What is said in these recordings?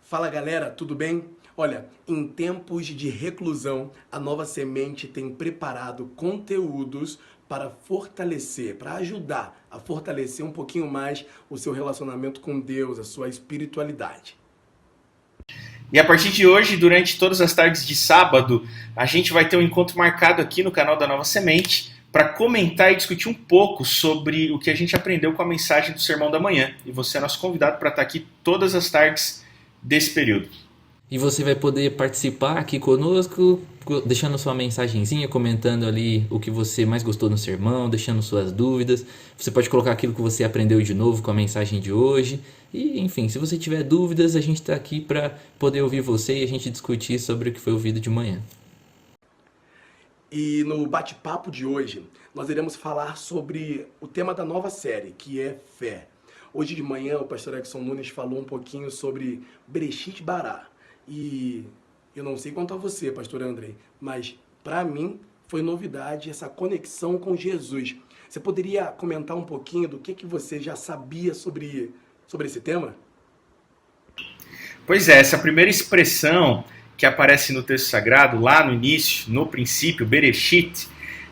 Fala galera, tudo bem? Olha, em tempos de reclusão, a Nova Semente tem preparado conteúdos para fortalecer, para ajudar a fortalecer um pouquinho mais o seu relacionamento com Deus, a sua espiritualidade. E a partir de hoje, durante todas as tardes de sábado, a gente vai ter um encontro marcado aqui no canal da Nova Semente para comentar e discutir um pouco sobre o que a gente aprendeu com a mensagem do Sermão da Manhã. E você é nosso convidado para estar aqui todas as tardes desse período. E você vai poder participar aqui conosco, deixando sua mensagenzinha, comentando ali o que você mais gostou no sermão, deixando suas dúvidas. Você pode colocar aquilo que você aprendeu de novo com a mensagem de hoje. E, enfim, se você tiver dúvidas, a gente está aqui para poder ouvir você e a gente discutir sobre o que foi ouvido de manhã. E no bate-papo de hoje, nós iremos falar sobre o tema da nova série, que é fé. Hoje de manhã, o pastor Edson Nunes falou um pouquinho sobre Bereshit Bará. E eu não sei quanto a você, pastor Andrei, mas para mim foi novidade essa conexão com Jesus. Você poderia comentar um pouquinho do que você já sabia sobre esse tema? Pois é, essa primeira expressão que aparece no texto sagrado, lá no início, no princípio, Bereshit,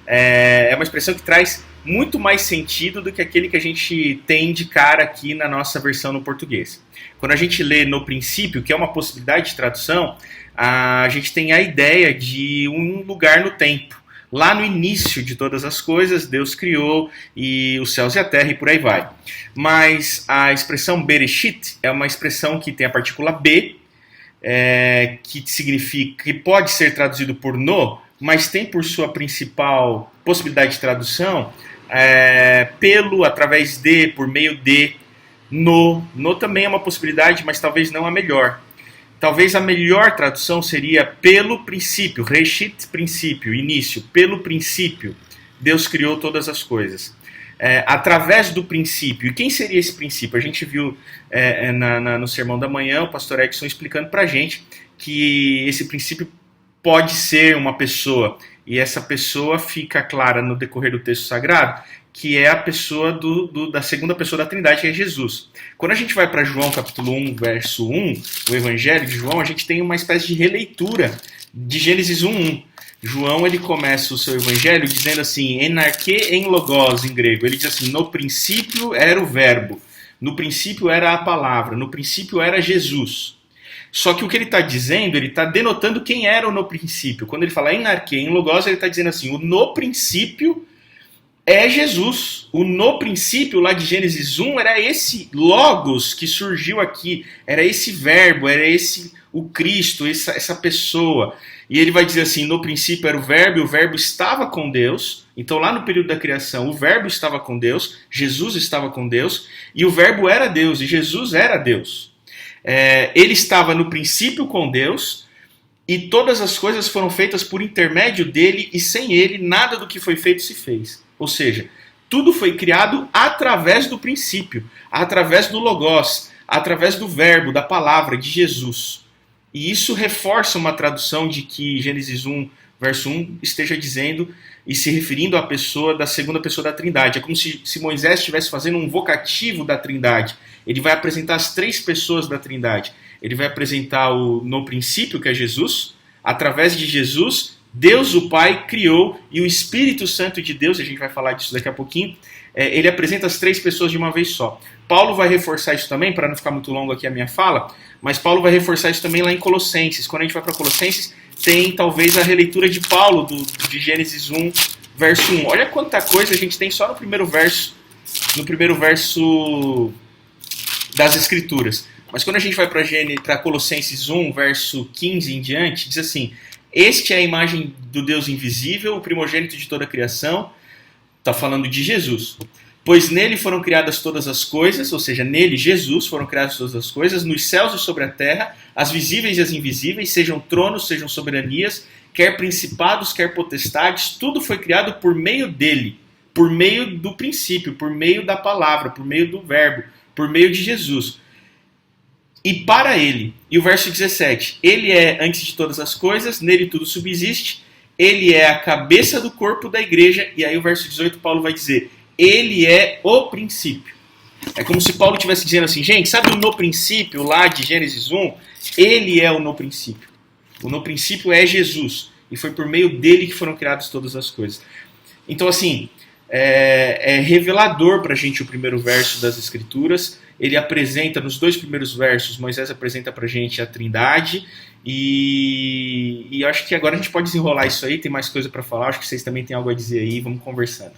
é uma expressão que traz muito mais sentido do que aquele que a gente tem de cara aqui na nossa versão no português. Quando a gente lê no princípio, que é uma possibilidade de tradução, a gente tem a ideia de um lugar no tempo. Lá no início de todas as coisas, Deus criou e os céus e a terra e por aí vai. Mas a expressão Bereshit é uma expressão que tem a partícula B, que significa, que pode ser traduzido por no, mas tem por sua principal possibilidade de tradução pelo, através de, por meio de, no. No também é uma possibilidade, mas talvez não a melhor. Talvez a melhor tradução seria pelo princípio, Reshit, princípio, início, pelo princípio, Deus criou todas as coisas. Através do princípio. E quem seria esse princípio? A gente viu no Sermão da Manhã o pastor Edson explicando para a gente que esse princípio pode ser uma pessoa, e essa pessoa fica clara no decorrer do texto sagrado, que é a pessoa da segunda pessoa da Trindade, que é Jesus. Quando a gente vai para João capítulo 1, verso 1, o Evangelho de João, a gente tem uma espécie de releitura de Gênesis 1:1. João, ele começa o seu Evangelho dizendo assim, enarque en logos, em grego. Ele diz assim, no princípio era o verbo, no princípio era a palavra, no princípio era Jesus. Só que o que ele está dizendo, ele está denotando quem era o no princípio. Quando ele fala enarque en logos, ele está dizendo assim, o no princípio é Jesus. O no princípio, lá de Gênesis 1, era esse logos que surgiu aqui, era esse verbo, era esse o Cristo, essa pessoa. E ele vai dizer assim, no princípio era o verbo estava com Deus. Então lá no período da criação, o verbo estava com Deus, Jesus estava com Deus, e o verbo era Deus, e Jesus era Deus. Ele estava no princípio com Deus, e todas as coisas foram feitas por intermédio dele, e sem ele nada do que foi feito se fez. Ou seja, tudo foi criado através do princípio, através do logos, através do verbo, da palavra, de Jesus. E isso reforça uma tradução de que Gênesis 1, verso 1, esteja dizendo e se referindo à pessoa da segunda pessoa da Trindade. É como se Moisés estivesse fazendo um vocativo da Trindade. Ele vai apresentar as três pessoas da Trindade. Ele vai apresentar o no princípio, que é Jesus. Através de Jesus, Deus o Pai criou, e o Espírito Santo de Deus, a gente vai falar disso daqui a pouquinho, ele apresenta as três pessoas de uma vez só. Paulo vai reforçar isso também, para não ficar muito longo aqui a minha fala, mas Paulo vai reforçar isso também lá em Colossenses. Quando a gente vai para Colossenses, tem talvez a releitura de Paulo, de Gênesis 1, verso 1. Olha quanta coisa a gente tem só no primeiro verso das Escrituras. Mas quando a gente vai para Colossenses 1, verso 15 em diante, diz assim, este é a imagem do Deus invisível, o primogênito de toda a criação, está falando de Jesus. Pois nele foram criadas todas as coisas, ou seja, nele, Jesus, foram criadas todas as coisas, nos céus e sobre a terra, as visíveis e as invisíveis, sejam tronos, sejam soberanias, quer principados, quer potestades, tudo foi criado por meio dele, por meio do princípio, por meio da palavra, por meio do verbo, por meio de Jesus. E para ele, e o verso 17, ele é antes de todas as coisas, nele tudo subsiste, ele é a cabeça do corpo da igreja, e aí o verso 18 Paulo vai dizer, ele é o princípio. É como se Paulo estivesse dizendo assim, gente, sabe o no princípio lá de Gênesis 1? Ele é o no princípio. O no princípio é Jesus. E foi por meio dele que foram criadas todas as coisas. Então, assim, é revelador para a gente o primeiro verso das Escrituras. Ele apresenta, nos 2 primeiros versos, Moisés apresenta para a gente a Trindade. E eu acho que agora a gente pode desenrolar isso aí. Tem mais coisa para falar. Acho que vocês também têm algo a dizer aí. Vamos conversando.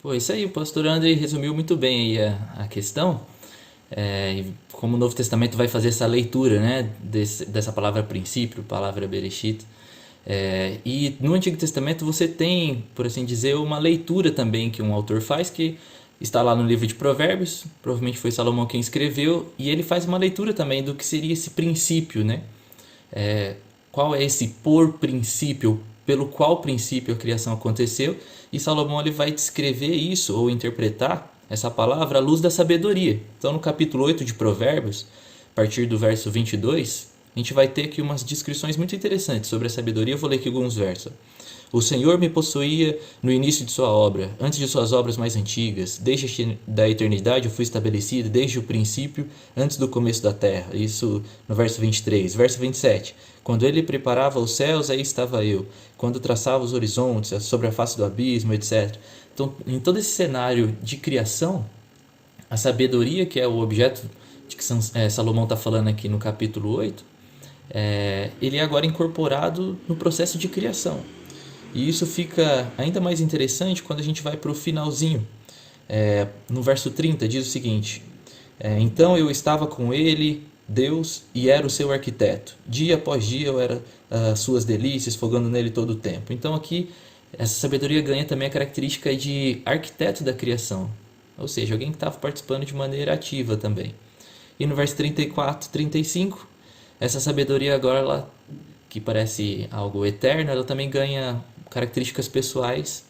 Pô, isso aí, o pastor André resumiu muito bem aí a questão. E como o Novo Testamento vai fazer essa leitura, né, dessa palavra princípio, palavra Bereshit. E no Antigo Testamento você tem, por assim dizer, uma leitura também que um autor faz, que está lá no livro de Provérbios, provavelmente foi Salomão quem escreveu, e ele faz uma leitura também do que seria esse princípio, né? Qual é esse por princípio, pelo qual princípio a criação aconteceu, e Salomão ele vai descrever isso, ou interpretar essa palavra à luz da sabedoria. Então no capítulo 8 de Provérbios, a partir do verso 22, a gente vai ter aqui umas descrições muito interessantes sobre a sabedoria. Eu vou ler aqui alguns versos. O Senhor me possuía no início de sua obra, antes de suas obras mais antigas. Desde da eternidade eu fui estabelecido, desde o princípio, antes do começo da terra. Isso no verso 23. Verso 27. Quando ele preparava os céus, aí estava eu. Quando traçava os horizontes, sobre a face do abismo, etc. Então, em todo esse cenário de criação, a sabedoria, que é o objeto de que Salomão está falando aqui no capítulo 8, ele é agora incorporado no processo de criação. E isso fica ainda mais interessante quando a gente vai para o finalzinho. No verso 30 diz o seguinte: então eu estava com ele, Deus, e era o seu arquiteto. Dia após dia eu era suas delícias, fogando nele todo o tempo. Então aqui essa sabedoria ganha também a característica de arquiteto da criação. Ou seja, alguém que estava participando de maneira ativa também. E no verso 34, 35, essa sabedoria agora, ela, que parece algo eterno, ela também ganha características pessoais.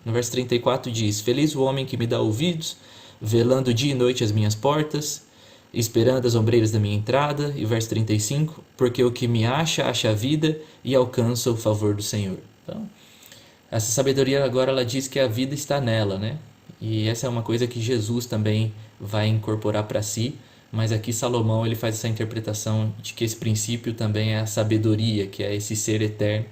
No verso 34 diz: feliz o homem que me dá ouvidos, velando dia e noite as minhas portas, esperando as ombreiras da minha entrada. E o verso 35, porque o que me acha a vida e alcança o favor do Senhor. Então, essa sabedoria agora ela diz que a vida está nela, né? E essa é uma coisa que Jesus também vai incorporar para si. Mas aqui Salomão ele faz essa interpretação de que esse princípio também é a sabedoria, que é esse ser eterno,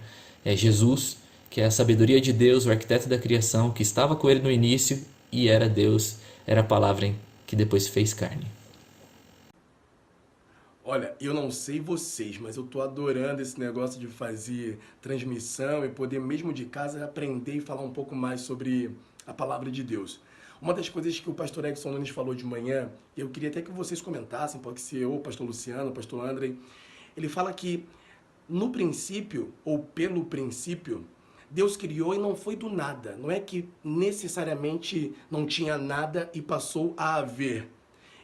é Jesus, que é a sabedoria de Deus, o arquiteto da criação, que estava com ele no início e era Deus, era a palavra que depois se fez carne. Olha, eu não sei vocês, mas eu tô adorando esse negócio de fazer transmissão e poder mesmo de casa aprender e falar um pouco mais sobre a palavra de Deus. Uma das coisas que o pastor Edson Nunes falou de manhã, eu queria até que vocês comentassem, pode ser eu, o pastor Luciano, o pastor André. Ele fala que no princípio, ou pelo princípio, Deus criou e não foi do nada. Não é que necessariamente não tinha nada e passou a haver.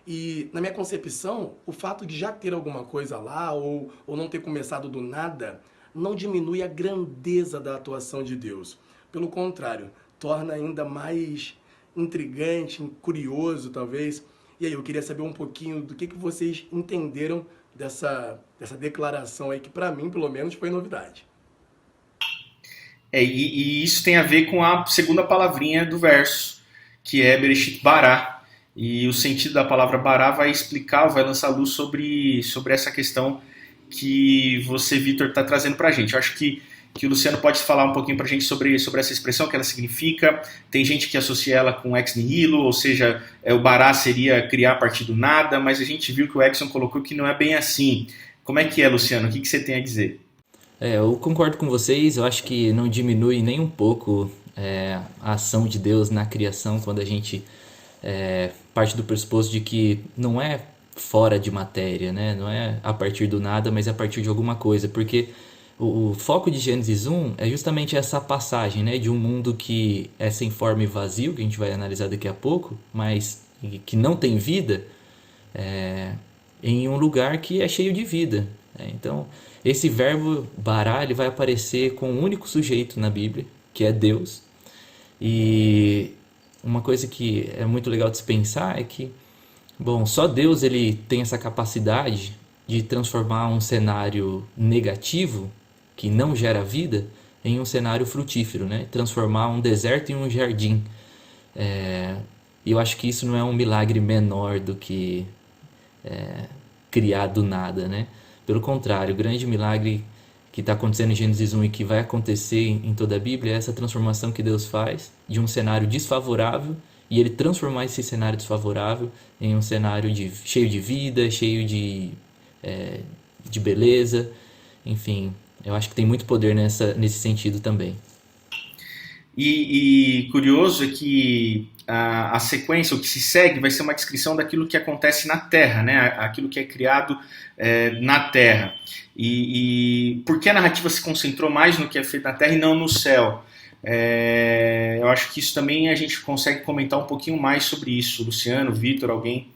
E na minha concepção, o fato de já ter alguma coisa lá ou não ter começado do nada, não diminui a grandeza da atuação de Deus. Pelo contrário, torna ainda mais intrigante, curioso talvez. E aí eu queria saber um pouquinho do que vocês entenderam dessa declaração aí, que para mim pelo menos foi novidade. E isso tem a ver com a segunda palavrinha do verso, que é Bereshit Bará. E o sentido da palavra Bará vai explicar, vai lançar luz sobre essa questão que você, Vitor, está trazendo para a gente. Eu acho que o Luciano pode falar um pouquinho para a gente sobre essa expressão, o que ela significa. Tem gente que associa ela com ex nihilo, ou seja, o Bará seria criar a partir do nada, mas a gente viu que o Exxon colocou que não é bem assim. Como é que é, Luciano? O que você tem a dizer? Eu concordo com vocês, eu acho que não diminui nem um pouco a ação de Deus na criação quando a gente parte do pressuposto de que não é fora de matéria, né? Não é a partir do nada, mas a partir de alguma coisa, porque o foco de Gênesis 1 é justamente essa passagem, né, de um mundo que é sem forma e vazio, que a gente vai analisar daqui a pouco, mas que não tem vida, em um lugar que é cheio de vida. Então, esse verbo bará, ele vai aparecer com um único sujeito na Bíblia, que é Deus. E uma coisa que é muito legal de se pensar é que, só Deus ele tem essa capacidade de transformar um cenário negativo, que não gera vida, em um cenário frutífero, né? Transformar um deserto em um jardim. E eu acho que isso não é um milagre menor do que criar do nada, né? Pelo contrário, o grande milagre que está acontecendo em Gênesis 1 e que vai acontecer em toda a Bíblia é essa transformação que Deus faz de um cenário desfavorável e ele transformar esse cenário desfavorável em um cenário cheio de vida, cheio de beleza, enfim, eu acho que tem muito poder nesse sentido também. E curioso é que a sequência, o que se segue, vai ser uma descrição daquilo que acontece na Terra, né? Aquilo que é criado na Terra. E por que a narrativa se concentrou mais no que é feito na Terra e não no céu? Eu acho que isso também a gente consegue comentar um pouquinho mais sobre isso. Luciano, Vitor, alguém?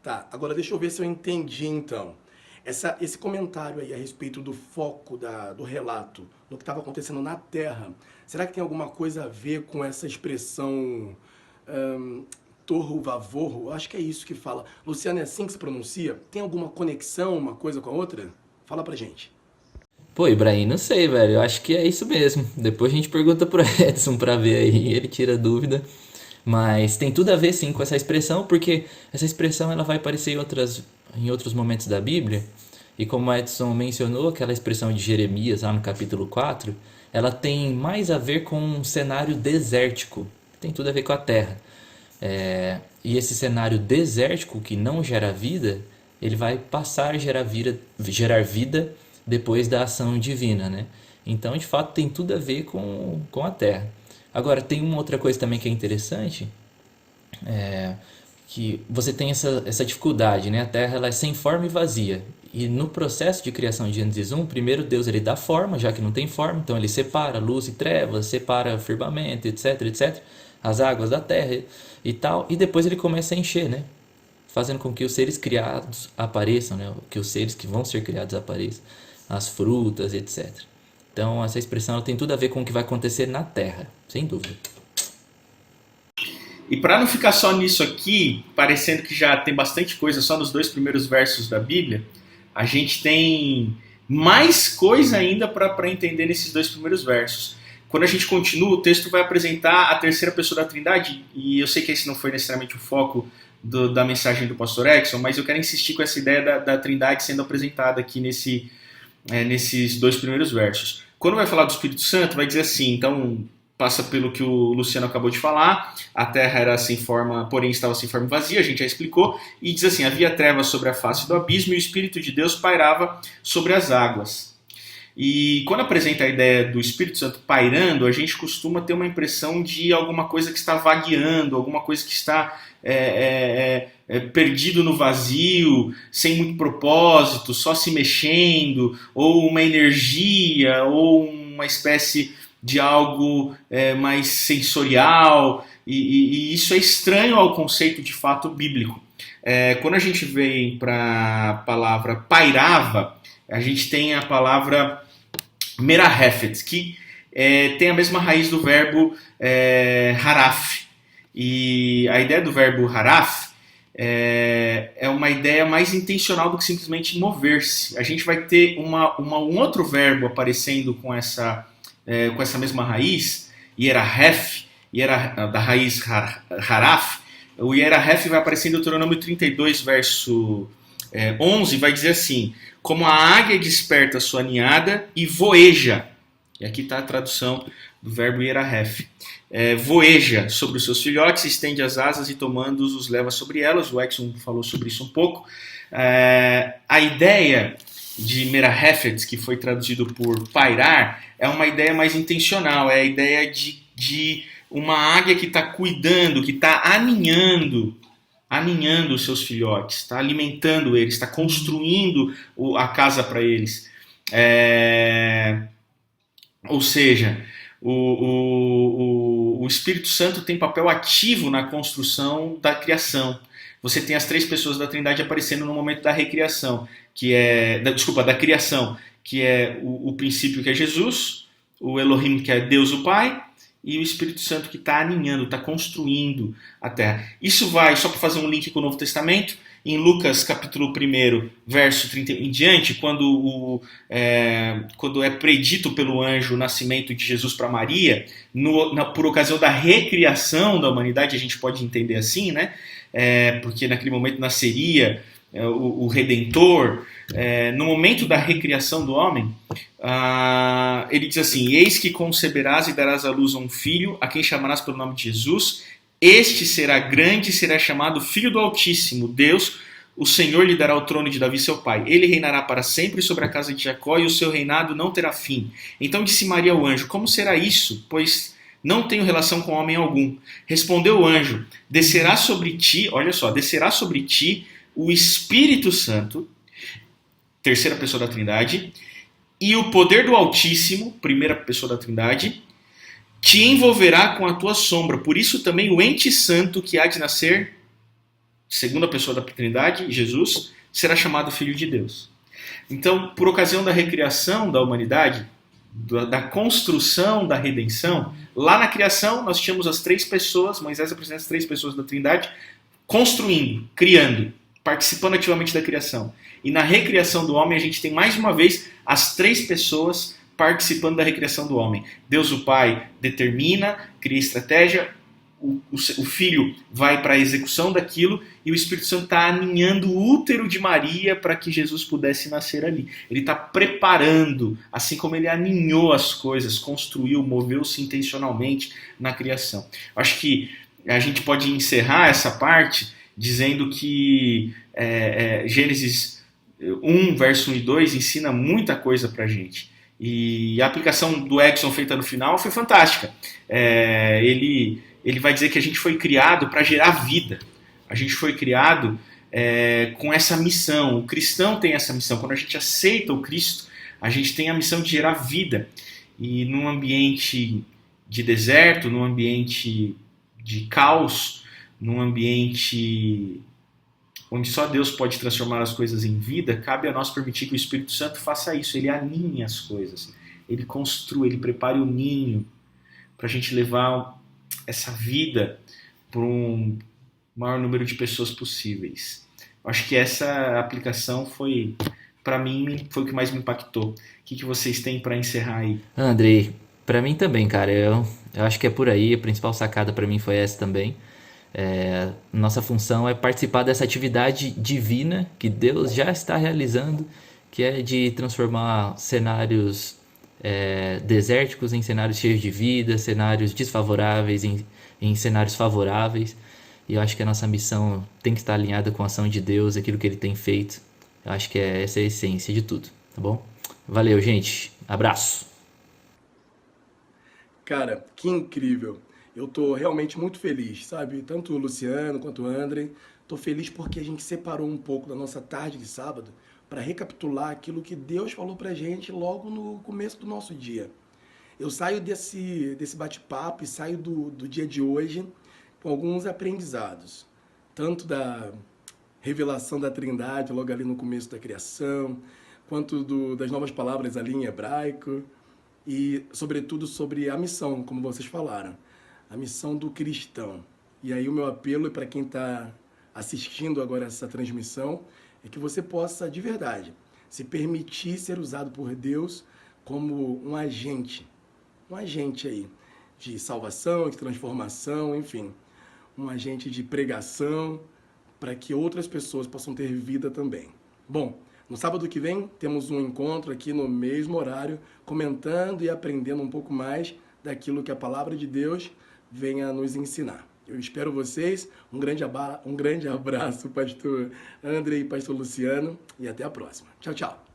Tá, agora deixa eu ver se eu entendi então. Esse comentário aí a respeito do foco do relato, do que estava acontecendo na Terra, será que tem alguma coisa a ver com essa expressão torro vavorro? Acho que é isso que fala. Luciano, é assim que se pronuncia? Tem alguma conexão uma coisa com a outra? Fala pra gente. Pô, Ibrahim, não sei, velho. Eu acho que é isso mesmo. Depois a gente pergunta pro Edson pra ver aí, ele tira dúvida. Mas tem tudo a ver sim com essa expressão, porque essa expressão ela vai aparecer em outros momentos da Bíblia. E como o Edson mencionou, aquela expressão de Jeremias lá no capítulo 4, ela tem mais a ver com um cenário desértico. Tem tudo a ver com a terra. E esse cenário desértico que não gera vida, ele vai passar a gerar vida depois da ação divina, né? Então, de fato, tem tudo a ver com a terra. Agora, tem uma outra coisa também que é interessante, que você tem essa dificuldade, né? A terra ela é sem forma e vazia. E no processo de criação de Gênesis 1, primeiro Deus ele dá forma, já que não tem forma, então ele separa luz e trevas, separa firmamento, etc, etc, as águas da terra e tal, e depois ele começa a encher, né? Fazendo com que os seres criados apareçam, né? Que os seres que vão ser criados apareçam, as frutas, etc. Então essa expressão ela tem tudo a ver com o que vai acontecer na terra, sem dúvida. E para não ficar só nisso aqui, parecendo que já tem bastante coisa só nos 2 primeiros versos da Bíblia, a gente tem mais coisa ainda para entender nesses 2 primeiros versos. Quando a gente continua, o texto vai apresentar a terceira pessoa da Trindade, e eu sei que esse não foi necessariamente o foco da mensagem do pastor Exxon, mas eu quero insistir com essa ideia da Trindade sendo apresentada aqui nesses 2 primeiros versos. Quando vai falar do Espírito Santo, vai dizer assim, então passa pelo que o Luciano acabou de falar, a terra era sem forma, porém estava sem forma vazia, a gente já explicou, e diz assim, havia trevas sobre a face do abismo e o Espírito de Deus pairava sobre as águas. E quando apresenta a ideia do Espírito Santo pairando, a gente costuma ter uma impressão de alguma coisa que está vagueando, alguma coisa que está perdido no vazio, sem muito propósito, só se mexendo, ou uma energia, ou uma espécie de algo mais sensorial, e isso é estranho ao conceito de fato bíblico. Quando a gente vem para a palavra pairava, a gente tem a palavra merahefet, que tem a mesma raiz do verbo haraf. E a ideia do verbo haraf é uma ideia mais intencional do que simplesmente mover-se. A gente vai ter um outro verbo aparecendo com essa mesma raiz, Yerahef, da raiz haraf. O Yerahef vai aparecer em Deuteronômio 32, verso 11, vai dizer assim, como a águia desperta sua ninhada e voeja, e aqui está a tradução do verbo Yerahef, voeja sobre os seus filhotes, estende as asas e tomando-os os leva sobre elas. O Exxon falou sobre isso um pouco. A ideia de Merahefet, que foi traduzido por pairar, é uma ideia mais intencional, é a ideia de uma águia que está cuidando, que está aninhando os seus filhotes, está alimentando eles, está construindo a casa para eles. Ou seja, o Espírito Santo tem papel ativo na construção da criação. Você tem as 3 pessoas da Trindade aparecendo no momento da recriação, da criação, que é o princípio, que é Jesus, o Elohim, que é Deus o Pai, e o Espírito Santo que está aninhando, está construindo a terra. Isso vai, só para fazer um link com o Novo Testamento, em Lucas capítulo 1, verso 30 em diante, quando é predito pelo anjo o nascimento de Jesus para Maria, por ocasião da recriação da humanidade, a gente pode entender assim, né? Porque naquele momento nasceria o Redentor. No momento da recriação do homem, ele diz assim: eis que conceberás e darás à luz a um filho, a quem chamarás pelo nome de Jesus. Este será grande e será chamado Filho do Altíssimo. Deus, o Senhor, lhe dará o trono de Davi seu pai. Ele reinará para sempre sobre a casa de Jacó, e o seu reinado não terá fim. Então disse Maria ao anjo: como será isso? Pois não tenho relação com homem algum. Respondeu o anjo: descerá sobre ti, olha só, descerá sobre ti o Espírito Santo, terceira pessoa da Trindade, e o poder do Altíssimo, primeira pessoa da Trindade, te envolverá com a tua sombra. Por isso também o ente santo que há de nascer, segunda pessoa da Trindade, Jesus, será chamado Filho de Deus. Então, por ocasião da recriação da humanidade, da construção da redenção, lá na criação nós tínhamos as três pessoas, Moisés apresenta as três pessoas da Trindade, construindo, criando, participando ativamente da criação. E na recriação do homem a gente tem mais uma vez as três pessoas participando da recriação do homem. Deus o Pai determina, cria estratégia, o Filho vai para a execução daquilo e o Espírito Santo está aninhando o útero de Maria para que Jesus pudesse nascer ali. Ele está preparando, assim como ele aninhou as coisas, construiu, moveu-se intencionalmente na criação. Acho que a gente pode encerrar essa parte dizendo que Gênesis 1, verso 1 e 2 ensina muita coisa para a gente. E a aplicação do Exxon feita no final foi fantástica. Ele vai dizer que a gente foi criado para gerar vida. A gente foi criado com essa missão. O cristão tem essa missão. Quando a gente aceita o Cristo, a gente tem a missão de gerar vida. E num ambiente de deserto, num ambiente de caos, num ambiente onde só Deus pode transformar as coisas em vida, cabe a nós permitir que o Espírito Santo faça isso. Ele aninhe as coisas, ele construa, ele prepare o ninho para a gente levar essa vida para um maior número de pessoas possíveis. Acho que essa aplicação foi, para mim, foi o que mais me impactou. O que vocês têm para encerrar aí? Andrei, para mim também, cara, eu acho que é por aí. A principal sacada para mim foi essa também. Nossa função é participar dessa atividade divina que Deus já está realizando, que é de transformar cenários desérticos em cenários cheios de vida, cenários desfavoráveis em cenários favoráveis. E eu acho que a nossa missão tem que estar alinhada com a ação de Deus, aquilo que Ele tem feito. Eu acho que essa é a essência de tudo, tá bom? Valeu, gente. Abraço. Cara, que incrível. Eu tô realmente muito feliz, sabe? Tanto o Luciano quanto o André. Tô feliz porque a gente separou um pouco da nossa tarde de sábado para recapitular aquilo que Deus falou pra gente logo no começo do nosso dia. Eu saio desse bate-papo e saio do dia de hoje com alguns aprendizados. Tanto da revelação da Trindade, logo ali no começo da criação, quanto das novas palavras ali em hebraico e, sobretudo, sobre a missão, como vocês falaram. A missão do cristão. E aí o meu apelo é para quem está assistindo agora essa transmissão é que você possa, de verdade, se permitir ser usado por Deus como um agente aí de salvação, de transformação, enfim, um agente de pregação para que outras pessoas possam ter vida também. Bom, no sábado que vem temos um encontro aqui no mesmo horário, comentando e aprendendo um pouco mais daquilo que a palavra de Deus venha nos ensinar. Eu espero vocês. Um grande abraço, pastor André e pastor Luciano. E até a próxima. Tchau, tchau.